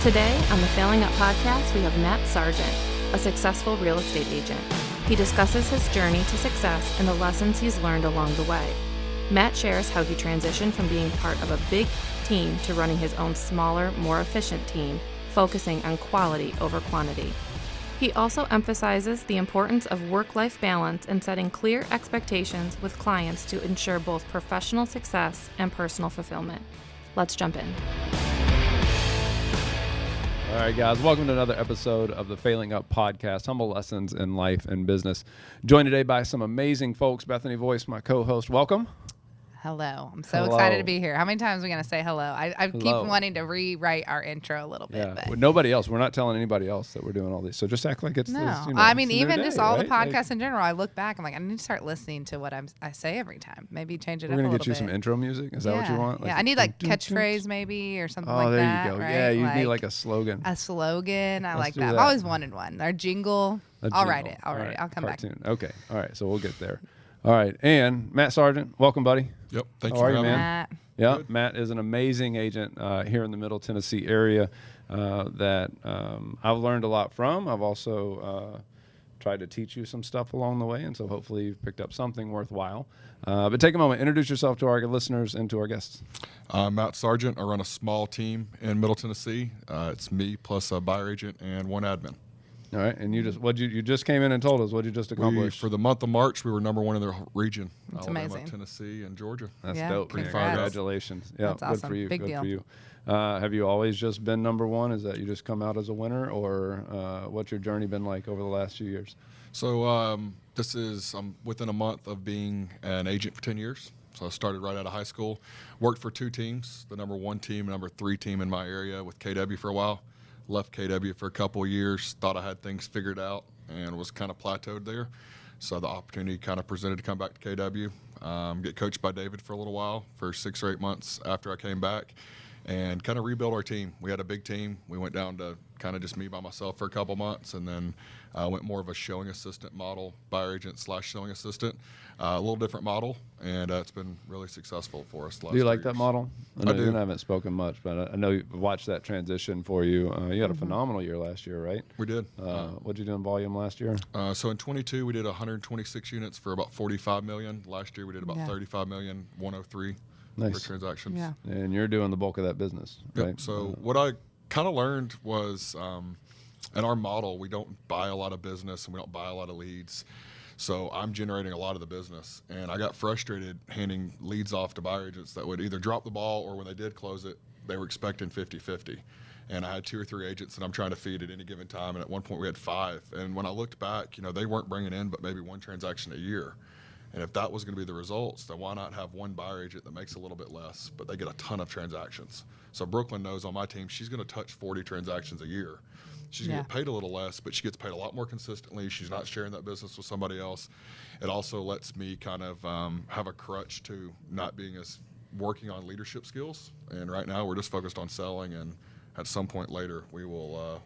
Today on the Failing Up podcast, we have Matt Sargent, a successful real estate agent. He discusses his journey to success and the lessons he's learned along the way. Matt shares how he transitioned from being part of a big team to running his own smaller, more efficient team, focusing on quality over quantity. He also emphasizes the importance of work-life balance and setting clear expectations with clients to ensure both professional success and personal fulfillment. Let's jump in. All right, guys, welcome to another episode of the Failing Up podcast, humble lessons in life and business. Joined today by some amazing folks. Bethany Voice, my co-host, welcome. Hello. I'm so excited to be here. How many times are we going to say hello? I keep Hello. wanting to rewrite our intro a little bit. Yeah, But with nobody else. We're not telling anybody else that we're doing all these. So just act like it's no. this, I mean, it's a new even day, just all right? the podcasts in general, I look back, I'm like, I need to start listening to what I say every time. Maybe change it We're up a going little to get you bit. some intro music. Is that what you want? Yeah, I need like catchphrase maybe or something like there that. you go. Right? Yeah, you need like a slogan. A slogan. I Let's like do that. I've that. always wanted one. Our jingle. I'll write jingle. it. I'll write it. I'll come Cartoon. back. Okay. All right. So we'll get there. All right. And Matt Sargent, welcome, buddy. Yep. Thanks How for are you, having me. Matt. Yeah, Good. Matt is an amazing agent here in the Middle Tennessee area that I've learned a lot from. I've also tried to teach you some stuff along the way, and so hopefully you've picked up something worthwhile. But take a moment, introduce yourself to our listeners and to our guests. I'm Matt Sargent. I run a small team in Middle Tennessee. It's me plus a buyer agent and one admin. All right, and you just came in and told us what you just accomplished. For the month of March, we were number one in the region. That's Alabama, amazing. Tennessee, and Georgia. That's Yeah, dope. congrats. Congratulations. Yeah, That's good awesome. for you. Big good deal. for you. Have you always just been number one? Is that you just come out as a winner, or what's your journey been like over the last few years? So I'm within a month of being an agent for 10 years. So I started right out of high school, worked for two teams, the number one team, number three team in my area with KW for a while. Left KW for a couple of years, thought I had things figured out and was kind of plateaued there. So the opportunity kind of presented to come back to KW, get coached by David for a little while for 6 or 8 months after I came back and kind of rebuild our team. We had a big team. We went down to kind of just me by myself for a couple months and then went more of a showing assistant model, buyer agent / showing assistant, a little different model, and it's been really successul for us. Do you like that model? I do. You haven't spoken much, but I know you've watched that transition for you. You had a phenomenal year last year, right? We did. What'd you do in volume last year? So in 22, we did 126 units for about 45 million. Last year, we did about Yeah. 35 million, 103 Nice. for transactions. Yeah. And you're doing the bulk of that business, Yep. right? So what I kind of learned was in our model, we don't buy a lot of business and we don't buy a lot of leads. So I'm generating a lot of the business. And I got frustrated handing leads off to buyer agents that would either drop the ball or when they did close it, they were expecting 50-50. And I had 2 or 3 agents that I'm trying to feed at any given time. And at one point we had 5. And when I looked back, they weren't bringing in but maybe 1 transaction a year. And if that was going to be the results, then why not have one buyer agent that makes a little bit less, but they get a ton of transactions? So Brooklyn knows on my team, she's going to touch 40 transactions a year. She's going to get paid a little less, but she gets paid a lot more consistently. She's not sharing that business with somebody else. It also lets me kind of have a crutch to not being as working on leadership skills. And right now we're just focused on selling, and at some point later we will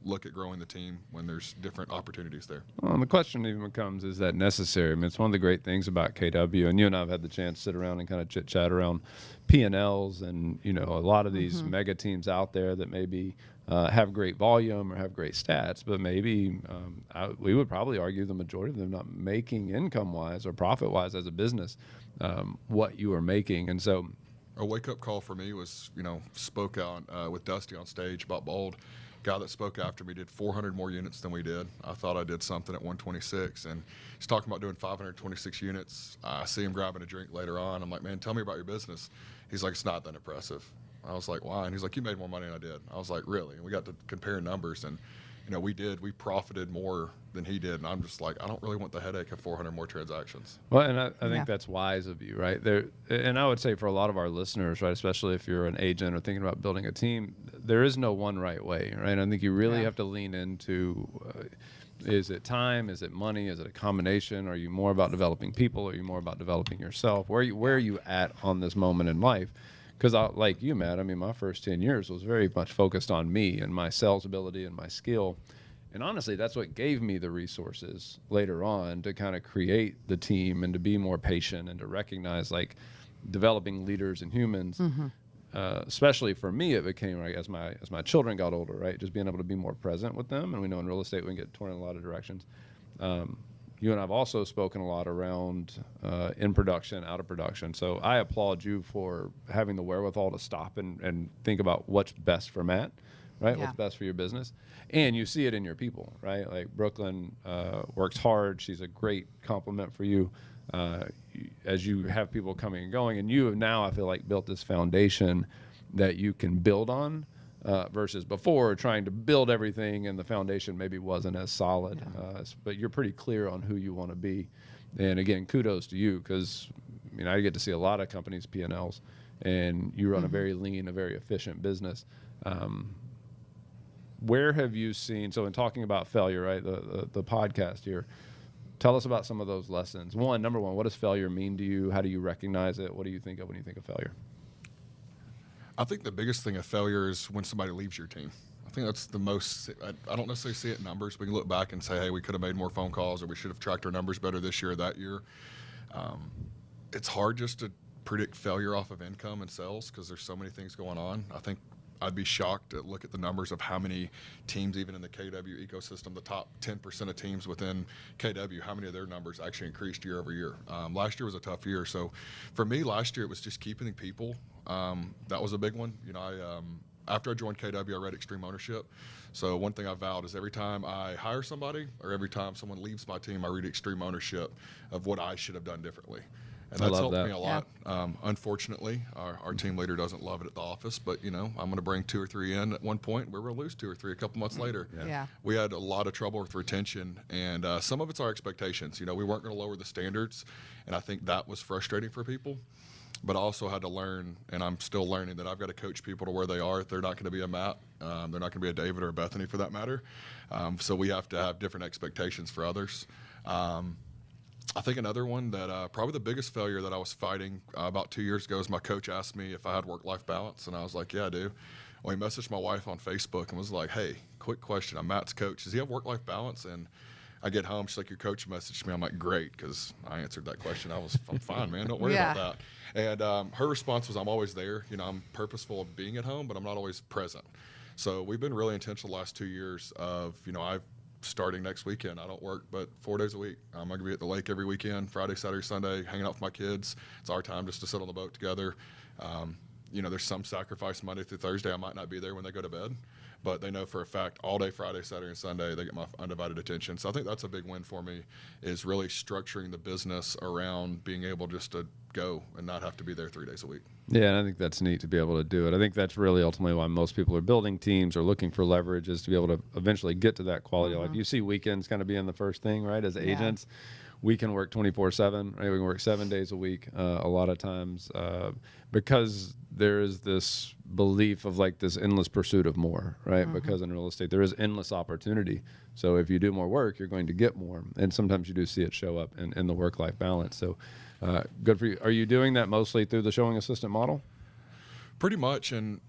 look at growing the team when there's different opportunities there. Well, and the question even becomes, is that necessary? I mean, it's one of the great things about KW, and you and I have had the chance to sit around and kind of chit-chat around P&Ls and, a lot of these mega teams out there that maybe have great volume or have great stats, but maybe we would probably argue the majority of them not making income-wise or profit-wise as a business what you are making. And so a wake-up call for me was, spoke out with Dusty on stage about Bold. Guy that spoke after me did 400 more units than we did. I thought I did something at 126, and he's talking about doing 526 units. I see him grabbing a drink later on. I'm like, man, tell me about your business. He's like, it's not that impressive. I was like, why? And he's like, you made more money than I did. I was like, really? And we got to compare numbers, and we profited more than he did. And I'm just like, I don't really want the headache of 400 more transactions. Well, and I think that's wise of you, right? And I would say for a lot of our listeners, right, especially if you're an agent or thinking about building a team, there is no one right way, right? I think you really have to lean into, is it time? Is it money? Is it a combination? Are you more about developing people? Are you more about developing yourself? Where are you at on this moment in life? Because like you, Matt, I mean, my first 10 years was very much focused on me and my sales ability and my skill. And honestly, that's what gave me the resources later on to kind of create the team and to be more patient and to recognize, like, developing leaders and humans especially for me, it became right as my children got older, right? Just being able to be more present with them, and we know in real estate we can get torn in a lot of directions. You and I've also spoken a lot around in production, out of production. So I applaud you for having the wherewithal to stop and think about what's best for Matt, right? Yeah. What's best for your business. And you see it in your people, right? Like Brooklyn works hard. She's a great compliment for you as you have people coming and going. And you have now, I feel like, built this foundation that you can build on. Versus before trying to build everything and the foundation maybe wasn't as solid. But you're pretty clear on who you want to be. And again, kudos to you because I get to see a lot of companies' P&Ls, and you run a very lean, a very efficient business. Where have you seen, so in talking about failure, right, the podcast here, tell us about some of those lessons. Number one, what does failure mean to you? How do you recognize it? What do you think of when you think of failure? I think the biggest thing of failure is when somebody leaves your team. I think that's the most, I don't necessarily see it in numbers. We can look back and say, hey, we could have made more phone calls or we should have tracked our numbers better this year or that year. It's hard just to predict failure off of income and sales because there's so many things going on. I think I'd be shocked to look at the numbers of how many teams, even in the KW ecosystem, the top 10% of teams within KW, how many of their numbers actually increased year over year. Last year was a tough year. So for me, last year, it was just keeping the people. That was a big one. After I joined KW, I read Extreme Ownership. So one thing I vowed is every time I hire somebody or every time someone leaves my team, I read Extreme Ownership of what I should have done differently. And that's helped me a lot. Yeah. Unfortunately, our team leader doesn't love it at the office, but I'm going to bring 2 or 3 in at one point. We're going to lose 2 or 3 a couple months later. Yeah. We had a lot of trouble with retention, and some of it's our expectations. We weren't going to lower the standards, and I think that was frustrating for people. But I also had to learn, and I'm still learning, that I've got to coach people to where they are. They're not going to be a Matt. They're not going to be a David or a Bethany for that matter. So we have to have different expectations for others. I think another one that probably the biggest failure that I was fighting about 2 years ago is my coach asked me if I had work-life balance, and I was like, yeah, I do. Well, he messaged my wife on Facebook and was like, hey, quick question. I'm Matt's coach. Does he have work-life balance? And I get home, she's like, your coach messaged me. I'm like, great, because I answered that question. I'm fine, man. Don't worry about that. And her response was, I'm always there. I'm purposeful of being at home, but I'm not always present. So we've been really intentional the last 2 years of, I've starting next weekend. I don't work but 4 days a week. I'm going to be at the lake every weekend, Friday, Saturday, Sunday, hanging out with my kids. It's our time just to sit on the boat together. There's some sacrifice Monday through Thursday. I might not be there when they go to bed, but they know for a fact all day Friday, Saturday, and Sunday they get my undivided attention. So I think that's a big win for me, is really structuring the business around being able just to go and not have to be there 3 days a week. Yeah, and I think that's neat to be able to do it. I think that's really ultimately why most people are building teams or looking for leverage, is to be able to eventually get to that quality of life. You see weekends kind of being the first thing, right? As agents, we can work 24/7, right? We can work 7 days a week a lot of times because there is this belief of like this endless pursuit of more, right? Because in real estate, there is endless opportunity. So if you do more work, you're going to get more. And sometimes you do see it show up in the work-life balance. So good for you. Are you doing that mostly through the showing assistant model? Pretty much. And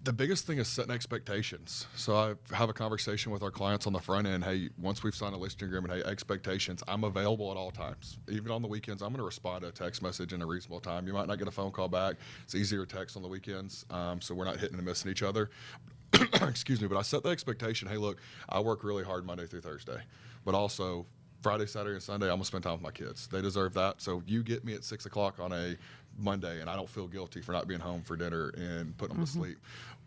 the biggest thing is setting expectations. So I have a conversation with our clients on the front end. Hey, once we've signed a listing agreement, hey, expectations. I'm available at all times. Even on the weekends, I'm going to respond to a text message in a reasonable time. You might not get a phone call back. It's easier to text on the weekends, so we're not hitting and missing each other. Excuse me, but I set the expectation, hey, look, I work really hard Monday through Thursday, but also Friday, Saturday, and Sunday, I'm going to spend time with my kids. They deserve that. So you get me at 6 o'clock on a Monday, and I don't feel guilty for not being home for dinner and putting them to sleep,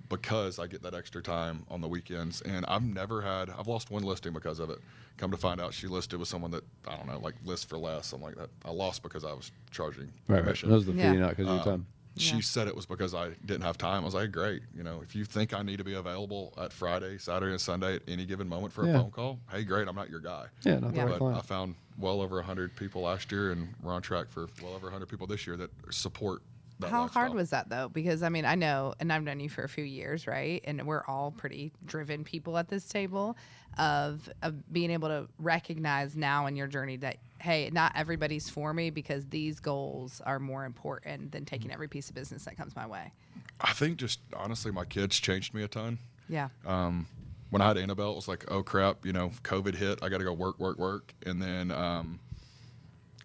because I get that extra time on the weekends. And I've lost one listing because of it. Come to find out, she listed with someone that, I don't know, like lists for less. I'm like, that I lost because I was charging commission. That was the fee, not because of your time. She said it was because I didn't have time. I was like, great. If you think I need to be available at Friday, Saturday, and Sunday at any given moment for a phone call, hey, great, I'm not your guy. Yeah, not the right client. I found well over 100 people last year, and we're on track for well over 100 people this year that support that How lifestyle. hard was that, though? Because, I know, and I've known you for a few years, right? And we're all pretty driven people at this table, of being able to recognize now in your journey that, hey, not everybody's for me because these goals are more important than taking every piece of business that comes my way. I think just honestly, my kids changed me a ton. Yeah. When I had Annabelle, it was like, oh crap, COVID hit. I got to go work. And then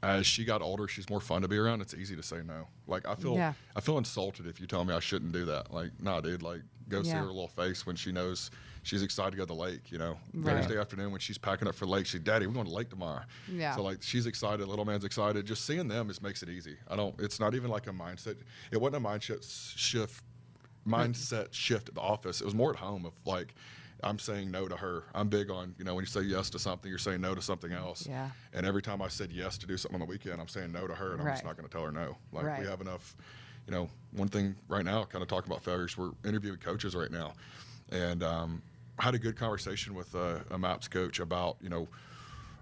as she got older, she's more fun to be around. It's easy to say no. Like I feel insulted if you tell me I shouldn't do that. Like, nah, dude, like go see her little face when she knows she's excited to go to the lake, you know. Right. Thursday afternoon when she's packing up for the lake, she's, Daddy, we're going to the lake tomorrow. Yeah. So like she's excited, little man's excited. Just seeing them makes it easy. It's not even like a mindset. It wasn't a mindset shift at the office. It was more at home of like, I'm saying no to her. I'm big on, you know, when you say yes to something, you're saying no to something else. Yeah. And every time I said yes to do something on the weekend, I'm saying no to her, and I'm just not going to tell her no. Like we have enough, you know, one thing right now, kind of talking about failures, we're interviewing coaches right now. And I had a good conversation with a MAPS coach about,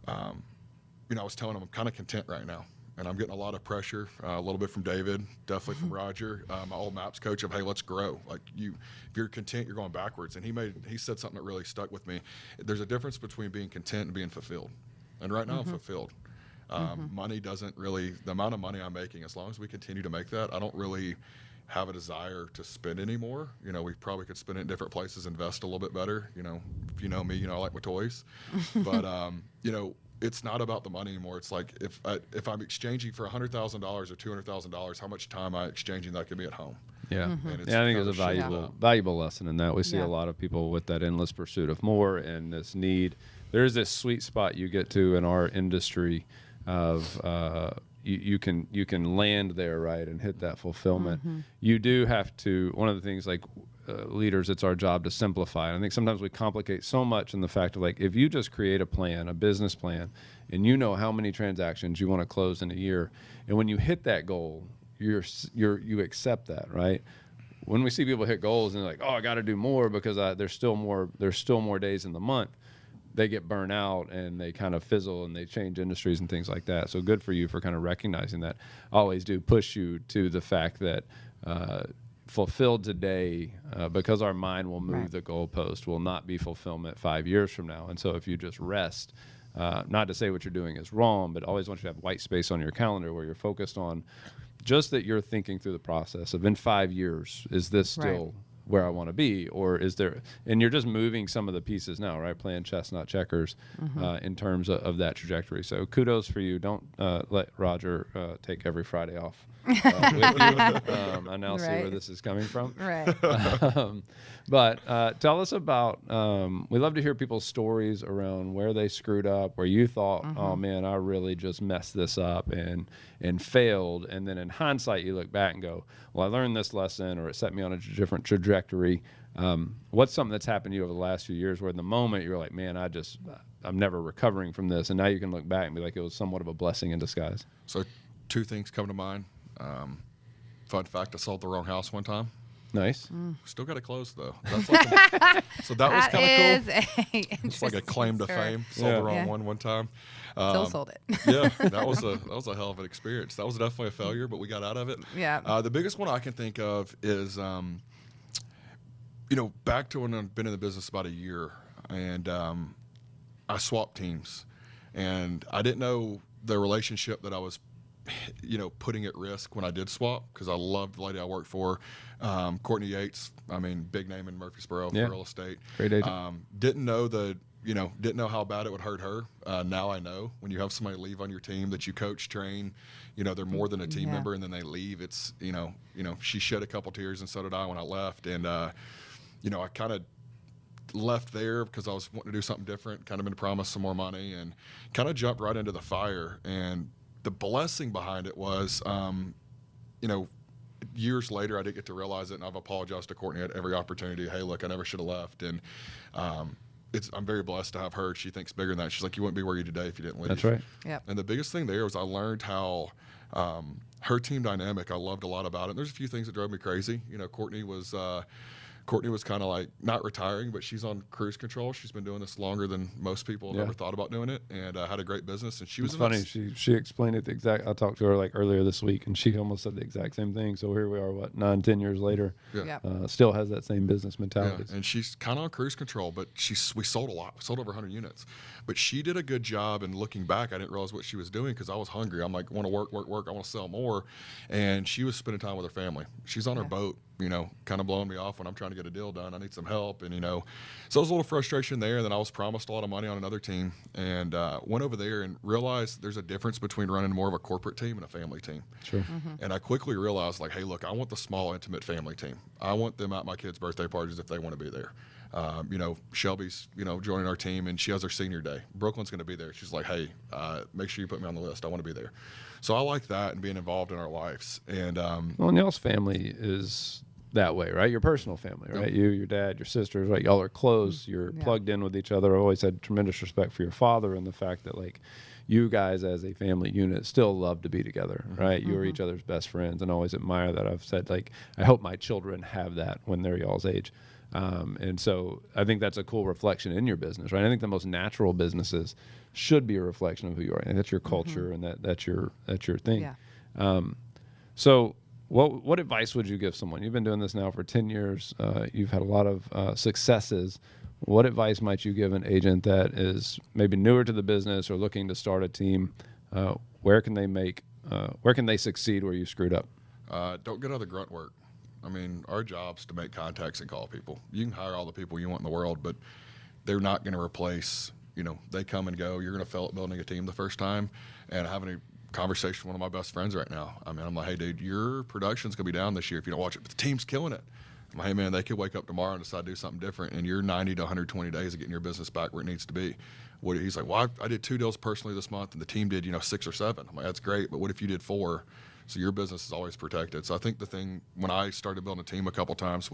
I was telling him I'm kind of content right now. And I'm getting a lot of pressure, a little bit from David, definitely from Roger, my old MAPS coach of, hey, let's grow. Like if you're content, you're going backwards. And he said something that really stuck with me. There's a difference between being content and being fulfilled. And right now I'm fulfilled. Money doesn't really, the amount of money I'm making, as long as we continue to make that, I don't really have a desire to spend anymore. You know, we probably could spend it in different places, invest a little bit better. You know, if you know me, you know I like my toys. But, it's not about the money anymore. It's like if I'm exchanging for $100,000 or $200,000, how much time am I exchanging that could be at home? Yeah, I think it's a valuable lesson in that. We see a lot of people with that endless pursuit of more and this need. There is this sweet spot you get to in our industry of you can land there, right, and hit that fulfillment. You do have to. One of the things like. Leaders, it's our job to simplify. I think sometimes we complicate so much in the fact of like, if you just create a plan, a business plan, and you know how many transactions you want to close in a year, and when you hit that goal, you accept that, right? When we see people hit goals and they're like, oh, I got to do more because there's still more days in the month, they get burnt out and they kind of fizzle and they change industries and things like that. So good for you for kind of recognizing that. I always do push you to the fact that fulfilled today, because our mind will move the goalpost, will not be fulfillment 5 years from now. And so if you just rest, not to say what you're doing is wrong, but always want you to have white space on your calendar where you're focused on just that you're thinking through the process of in 5 years, is this still where I want to be, or is there, and you're just moving some of the pieces now, right? Playing chess, not checkers, in terms of that trajectory. So kudos for you. Don't let Roger take every Friday off with you. I now see where this is coming from. Right. But tell us about, we love to hear people's stories around where they screwed up, where you thought, oh man, I really just messed this up and failed. And then in hindsight, you look back and go, well, I learned this lesson, or it set me on a different trajectory. What's something that's happened to you over the last few years where in the moment you're like, man, I'm never recovering from this. And now you can look back and be like, it was somewhat of a blessing in disguise. So 2 things come to mind. Fun fact, I sold the wrong house one time. Nice. Still got it closed though. That's like so that was kind of cool. It's like a claim to fame. Sold the wrong one time. Still sold it. Yeah, that was a hell of an experience. That was definitely a failure, but we got out of it. Yeah. The biggest one I can think of is, back to when I've been in the business about a year, and I swapped teams, and I didn't know the relationship that I was putting at risk when I did swap, because I loved the lady I worked for, Courtney Yates. I mean, big name in Murfreesboro for real estate. Great agent. Didn't know how bad it would hurt her. Now I know when you have somebody leave on your team that you coach, train, they're more than a team member, and then they leave. It's, she shed a couple tears, and so did I when I left. And, I kind of left there because I was wanting to do something different, kind of been promised some more money, and kind of jumped right into the fire. And the blessing behind it was, years later, I did get to realize it, and I've apologized to Courtney at every opportunity. Hey, look, I never should have left. And I'm very blessed to have her. She thinks bigger than that. She's like, you wouldn't be where you're today if you didn't leave. That's right. Yep. And the biggest thing there was I learned how her team dynamic, I loved a lot about it. And there's a few things that drove me crazy. Courtney was kind of like not retiring, but she's on cruise control. She's been doing this longer than most people have ever thought about doing it, and had a great business. And she was funny. She explained it the exact. I talked to her like earlier this week, and she almost said the exact same thing. So here we are, 9-10 years later, still has that same business mentality. Yeah. And she's kind of on cruise control, but we sold a lot. We sold over 100 units, but she did a good job. And looking back, I didn't realize what she was doing because I was hungry. I'm like, want to work. I want to sell more, and she was spending time with her family. She's on her boat kind of blowing me off when I'm trying to get a deal done. I need some help. And, so there was a little frustration there. And then I was promised a lot of money on another team and went over there and realized there's a difference between running more of a corporate team and a family team. Sure. Mm-hmm. And I quickly realized, like, hey, look, I want the small, intimate family team. I want them at my kids' birthday parties if they want to be there. Shelby's, joining our team, and she has her senior day. Brooklyn's going to be there. She's like, hey, make sure you put me on the list. I want to be there. So I like that and being involved in our lives. And well, and y'all's family is that way, right? Your personal family, right? You, your dad, your sisters, right? Y'all are close. You're plugged in with each other. I've always had tremendous respect for your father and the fact that, like, you guys as a family unit still love to be together, right? You are each other's best friends, and always admire that. I've said, like, I hope my children have that when they're y'all's age. And so I think that's a cool reflection in your business, right? I think the most natural businesses should be a reflection of who you are, and that's your culture, and that's your thing. Yeah. So what advice would you give someone? You've been doing this now for 10 years. You've had a lot of successes. What advice might you give an agent that is maybe newer to the business or looking to start a team? Where can they succeed where you screwed up? Don't get out of the grunt work. I mean, our job's to make contacts and call people. You can hire all the people you want in the world, but they're not going to replace, they come and go. You're going to fail at building a team the first time. And having a conversation with one of my best friends right now. I mean, I'm like, hey, dude, your production's going to be down this year if you don't watch it. But the team's killing it. I'm like, hey, man, they could wake up tomorrow and decide to do something different. And you're 90 to 120 days of getting your business back where it needs to be. He's like, well, I did 2 deals personally this month, and the team did, 6 or 7. I'm like, that's great, but what if you did 4? So your business is always protected. So I think the thing, when I started building a team a couple times,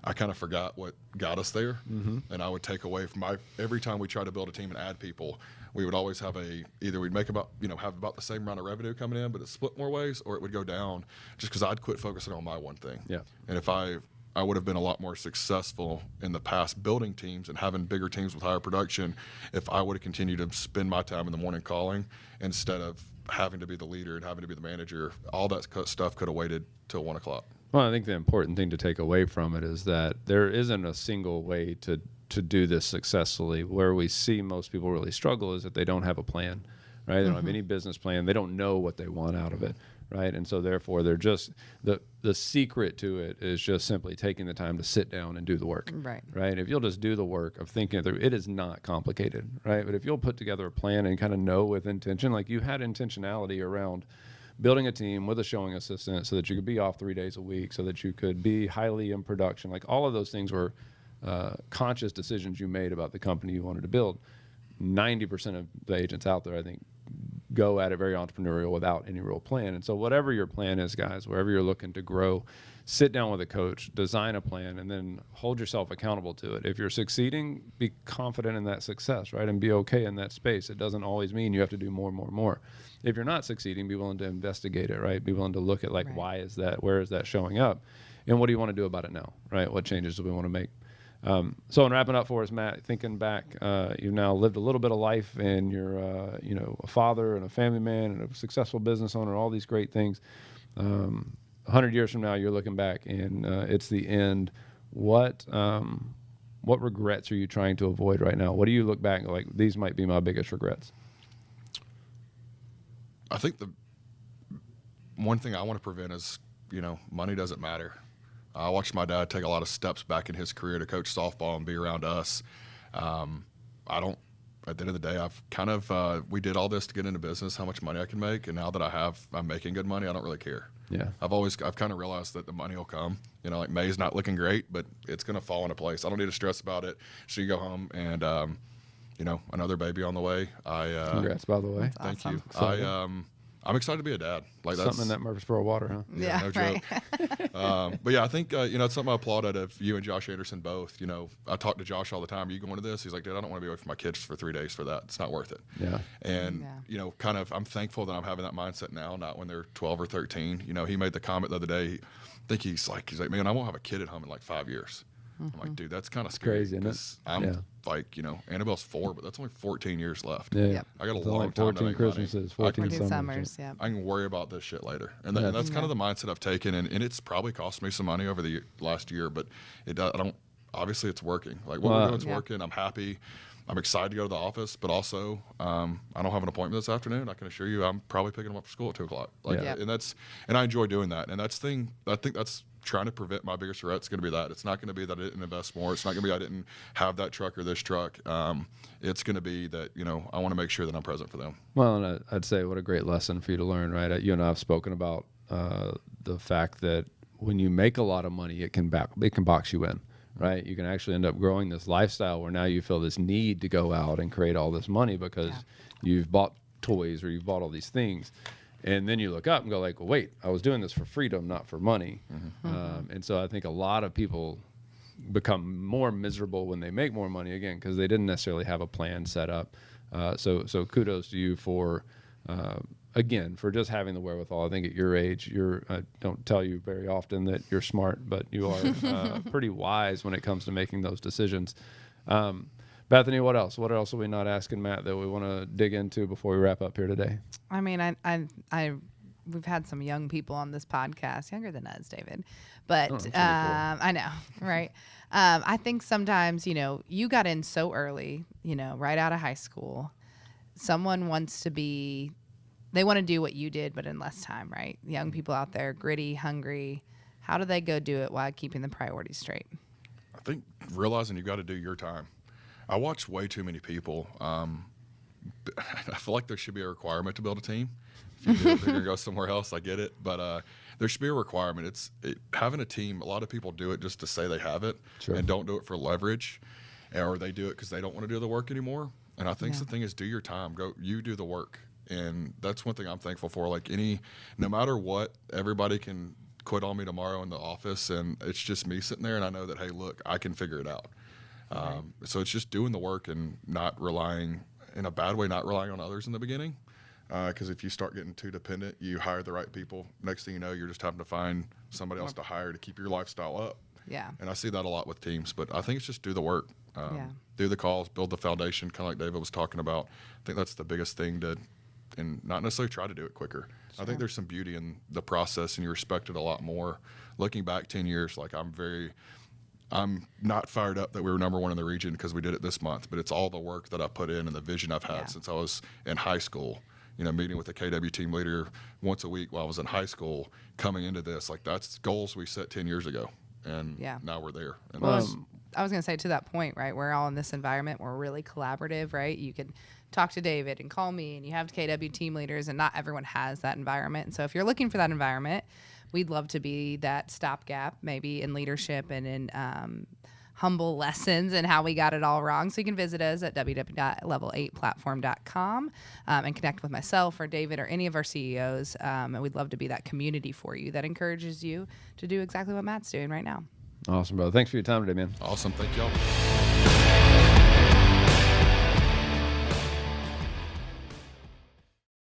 I kind of forgot what got us there. And I would take away from every time we tried to build a team and add people, we would always have either we'd make have about the same amount of revenue coming in, but it split more ways, or it would go down just because I'd quit focusing on my one thing. Yeah. And if I would have been a lot more successful in the past building teams and having bigger teams with higher production if I would have continued to spend my time in the morning calling instead of having to be the leader and having to be the manager. All that stuff could have waited till 1 o'clock. Well, I think the important thing to take away from it is that there isn't a single way to do this successfully. Where we see most people really struggle is that they don't have a plan, right? They don't have any business plan. They don't know what they want out of it, right? And so therefore they're just, the secret to it is just simply taking the time to sit down and do the work, right? If you'll just do the work of thinking through, it is not complicated, right? But if you'll put together a plan and kind of know with intention, like you had intentionality around building a team with a showing assistant so that you could be off 3 days a week, so that you could be highly in production, like all of those things were conscious decisions you made about the company you wanted to build. 90% of the agents out there, I think, go at it very entrepreneurial without any real plan. And so whatever your plan is, guys, wherever you're looking to grow, sit down with a coach, design a plan, and then hold yourself accountable to it. If you're succeeding, be confident in that success, right? And be okay in that space. It doesn't always mean you have to do more and more and more. If you're not succeeding, be willing to investigate it, right? Be willing to look at, like, why is that? Where is that showing up? And what do you want to do about it now, right? What changes do we want to make? So in wrapping up for us, Matt, thinking back, you've now lived a little bit of life, and you're, a father and a family man and a successful business owner, all these great things. 100 years from now, you're looking back, and it's the end. What regrets are you trying to avoid right now? What do you look back and like, these might be my biggest regrets? I think the one thing I want to prevent is, money doesn't matter. I watched my dad take a lot of steps back in his career to coach softball and be around us. At the end of the day, I've kind of, we did all this to get into business, how much money I can make. And now that I'm making good money, I don't really care. Yeah. I've kind of realized that the money will come, like May's not looking great, but it's going to fall into place. I don't need to stress about it. She go home and, another baby on the way. Congrats, by the way. Thank awesome. you. Exciting. I'm excited to be a dad. Like, that's something in that Murfreesboro water, huh? Yeah, no joke. But yeah, I think, it's something I applaud out of you and Josh Anderson both. I talk to Josh all the time. Are you going to this? He's like, dude, I don't want to be away from my kids for 3 days for that. It's not worth it. Yeah. And, kind of, I'm thankful that I'm having that mindset now, not when they're 12 or 13. He made the comment the other day. I think he's like, man, I won't have a kid at home in like 5 years. I'm like, dude, that's kind of scary. Crazy, isn't it? I'm like, Annabelle's 4, but that's only 14 years left. Yeah. Yep. I got a It's long like time 14 to make Christmases, money. 14 summers, yeah. I can worry about this shit later. And that's kind of the mindset I've taken. And it's probably cost me some money over the last year, but obviously it's working. Like what we're doing is working. I'm happy. I'm excited to go to the office, but also I don't have an appointment this afternoon. I can assure you I'm probably picking them up for school at 2 o'clock. And I enjoy doing that. And I think that's trying to prevent my biggest regret's going to be that. It's not going to be that I didn't invest more. It's not going to be I didn't have that truck or this truck. It's going to be that, I want to make sure that I'm present for them. Well, and I'd say what a great lesson for you to learn, right? You and I have spoken about the fact that when you make a lot of money, it can box you in, right? You can actually end up growing this lifestyle where now you feel this need to go out and create all this money because you've bought toys or you've bought all these things. And then you look up and go like, well, wait, I was doing this for freedom, not for money. And so I think a lot of people become more miserable when they make more money, again, because they didn't necessarily have a plan set up. So kudos to you for, again, for just having the wherewithal. I think at your age, I don't tell you very often that you're smart, but you are pretty wise when it comes to making those decisions. Bethany, what else? What else are we not asking Matt that we want to dig into before we wrap up here today? I mean, we've had some young people on this podcast, younger than us, David, but I know, right? I think sometimes, you got in so early, right out of high school. Someone wants to they want to do what you did, but in less time, right? Young people out there, gritty, hungry. How do they go do it while keeping the priorities straight? I think realizing you got to do your time. I watch way too many people. I feel like there should be a requirement to build a team. If you do it, they're going to go somewhere else. I get it. But there should be a requirement. Having a team, a lot of people do it just to say they have it and don't do it for leverage, or they do it because they don't want to do the work anymore. And I think the thing is, do your time. You do the work. And that's one thing I'm thankful for. Like no matter what, everybody can quit on me tomorrow in the office, and it's just me sitting there, and I know that, hey, look, I can figure it out. So it's just doing the work and not relying, in a bad way, not relying on others in the beginning. Because if you start getting too dependent, you hire the right people. Next thing you know, you're just having to find somebody else to hire to keep your lifestyle up. Yeah. And I see that a lot with teams. But I think it's just do the work. Do the calls, build the foundation, kind of like David was talking about. I think that's the biggest thing and not necessarily try to do it quicker. Sure. I think there's some beauty in the process, and you respect it a lot more. Looking back 10 years, like I'm not fired up that we were number one in the region because we did it this month, but it's all the work that I put in and the vision I've had since I was in high school. Meeting with the KW team leader once a week while I was in high school, coming into this, like that's goals we set 10 years ago, and now we're there. And I was going to say, to that point, right? We're all in this environment. We're really collaborative, right? You can talk to David and call me, and you have KW team leaders, and not everyone has that environment. And so if you're looking for that environment, we'd love to be that stopgap, maybe in leadership and in humble lessons and how we got it all wrong. So you can visit us at www.level8platform.com and connect with myself or David or any of our CEOs. And we'd love to be that community for you that encourages you to do exactly what Matt's doing right now. Awesome, brother. Thanks for your time today, man. Awesome. Thank y'all.